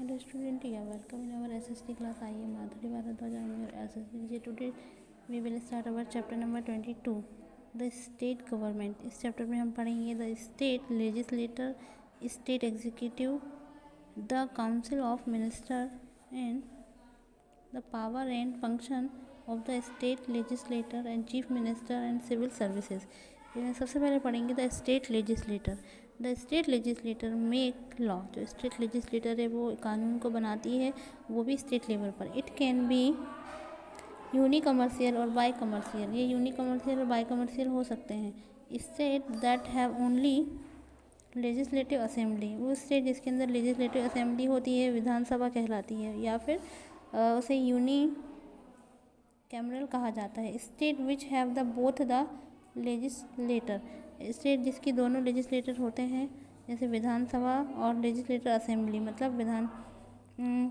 Hello student, yeah, welcome in our SST class. I am Madhuri Bharadwaj. I am your SST. Today we will start our chapter number 22, the state government. इस chapter में हम पढ़ेंगे the state legislature, state executive, the council of minister and the power and function of the state legislature and chief minister and civil services. इसमें सबसे पहले पढ़ेंगे the state legislator. The state legislator make law. जो state legislator है वो कानून को बनाती है, वो भी स्टेट लेवल पर. It can be unicameral और बाई कमर्शियल. ये यूनी कमर्शियल और बाई कमर्शियल हो सकते हैं. State that have only legislative assembly. वो स्टेट जिसके अंदर लेजिस्लेटिव असेंबली होती है विधानसभा कहलाती है, या फिर उसे यूनी कैमरल कहा जाता है. State which have the both the legislator. State जिसकी दोनों लेजिस्लेटर होते हैं, जैसे विधानसभा और लेजिस्लेटर असेंबली, मतलब Vidhan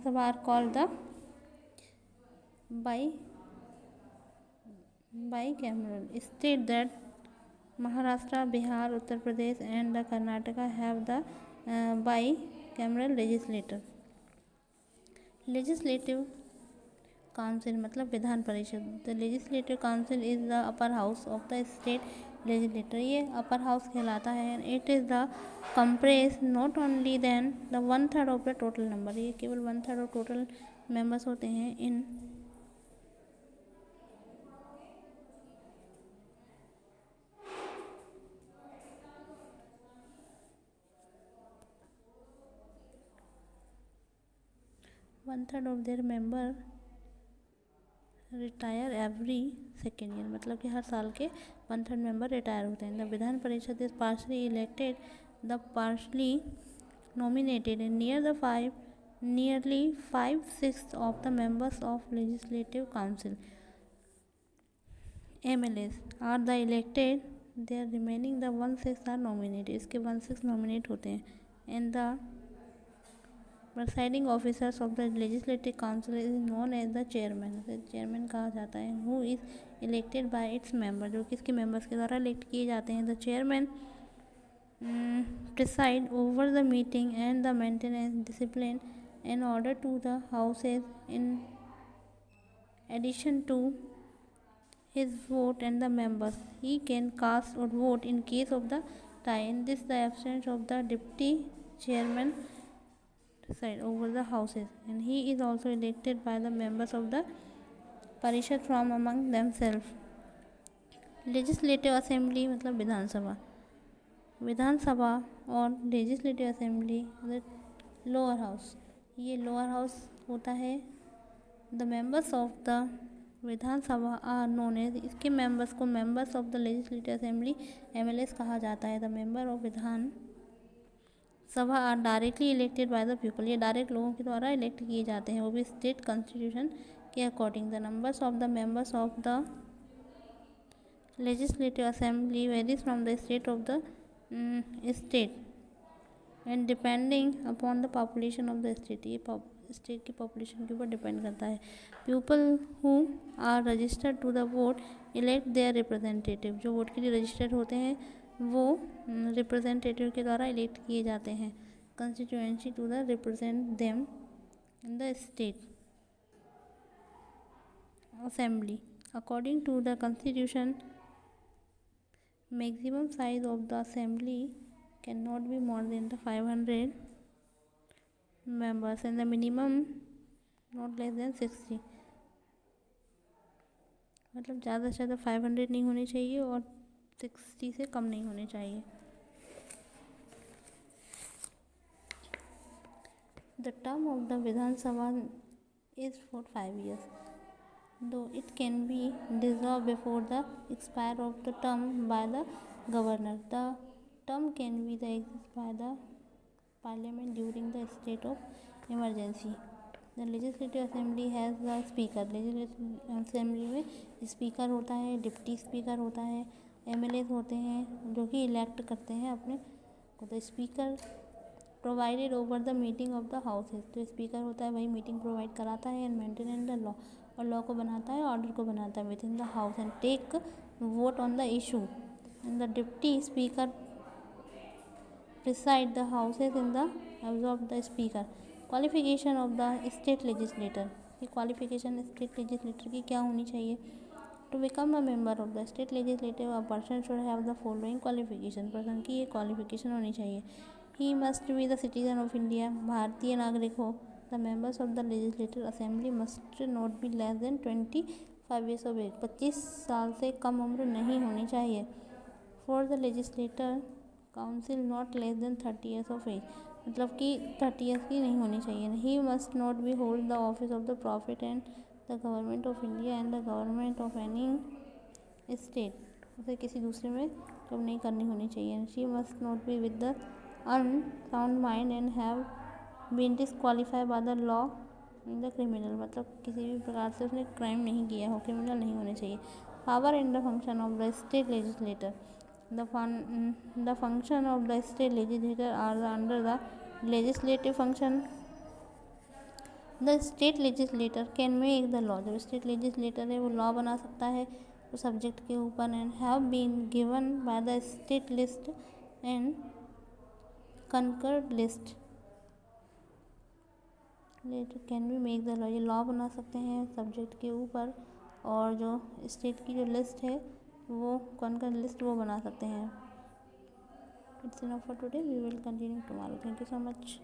Sabha are called the bicameral. State that Maharashtra, Bihar, Uttar Pradesh and the Karnataka have the bicameral legislator. Legislative council मतलब Vidhan Parishad. The legislative council is the upper house of the state legislator. ये upper house कहलाता है. It is the compress not only then the 1/3 of the total number. ये केवल 1/3 of total members होते हैं. In 1/3 of their member retire every second year. मतलब कि हर साल के 1/3 मेंबर रिटायर होते हैं. The Vidhan Parishad is partially elected, the partially nominated and nearly 5/6 of the members of legislative council MLAs are the elected. They are remaining the 1/6 are nominated. इसके 1/6 nominate होते हैं. And the presiding officers of the legislative council is known as the chairman. Chairman कहा जाता है. Who is elected by its member. जो किसके members के द्वारा इलेक्ट किए जाते हैं. The chairman preside over the meeting and the maintenance discipline and order to the houses. In addition to his vote and the members, he can cast or vote in case of the tie. In this, the absence of the deputy chairman preside over the houses, and he is also elected by the members of the parishad from among themselves. Legislative assembly मतलब विधानसभा. विधानसभा और legislative assembly lower house. ये lower house होता है. The members of the Vidhan Sabha are known as. इसके members को members of the legislative assembly MLAs कहा जाता है. The member of Vidhan Sabha are directly elected by the people. ये डायरेक्ट लोगों के द्वारा इलेक्ट किए जाते हैं, वो भी स्टेट कॉन्स्टिट्यूशन के according. The numbers of the members of the legislative assembly varies from the state of the state and depending upon the population of the state. ये स्टेट की पॉपुलेशन के ऊपर डिपेंड करता है. People who are registered to the vote elect their representative. जो vote के लिए registered होते हैं वो रिप्रेजेंटेटिव के द्वारा इलेक्ट किए जाते हैं. Constituency to the represent them in the state assembly. According to the constitution, maximum size of the assembly can not be more than the 500 members and the minimum not less than 60. मतलब ज़्यादा से ज़्यादा 500 नहीं होने चाहिए और 60 से कम नहीं होने चाहिए. The term of the Vidhan Sabha is for 5 years, though it can be dissolved before the expire of the term by the governor. The term can be exercised by the Parliament during the state of emergency. The legislative assembly has the speaker. legislative assembly में speaker होता है, deputy speaker होता है, MLAs होते हैं जो कि elect करते हैं अपने को. The speaker provided over the meeting of the houses. तो स्पीकर होता है वही मीटिंग प्रोवाइड कराता है एंड मेंटेन द लॉ. और लॉ को बनाता है, ऑर्डर को बनाता है within the house and take vote on the issue. And the deputy speaker preside the houses in the absorb the speaker. Qualification of the state legislator, ये qualification state legislator की क्या होनी चाहिए। To become a member of the state legislative a person should have the following qualification, person की ये qualification होनी चाहिए। He must be the citizen of India, भारतीय नागरिक हो। The members of the legislative assembly must not be less than 25 years of age, 25 साल से कम उम्र नहीं होनी चाहिए। For the legislator council not less than 30 years of age, मतलब कि 30 ईयर्स की नहीं होनी चाहिए। He must not be hold the office of the profit and the government of India and the government of any state, उसे किसी दूसरे में जॉब नहीं करनी होनी चाहिए। She must not be with the unsound mind and have been disqualified by the law in the criminal, मतलब किसी भी प्रकार से उसने क्राइम नहीं किया हो, क्रिमिनल नहीं होने चाहिए। Power in the function of the state legislator, the function of the state legislature are under the legislative function. The state legislator can make the law, जब state legislator है वो law बना सकता है उस सब्जेक्ट के ऊपर, and have been given by the state list and concurred list can be make the law, ये लॉ बना सकते हैं सब्जेक्ट के ऊपर, और जो स्टेट की जो लिस्ट है वो कौन लिस्ट वो बना सकते हैं। It's enough for today, we will continue tomorrow. Thank you so much.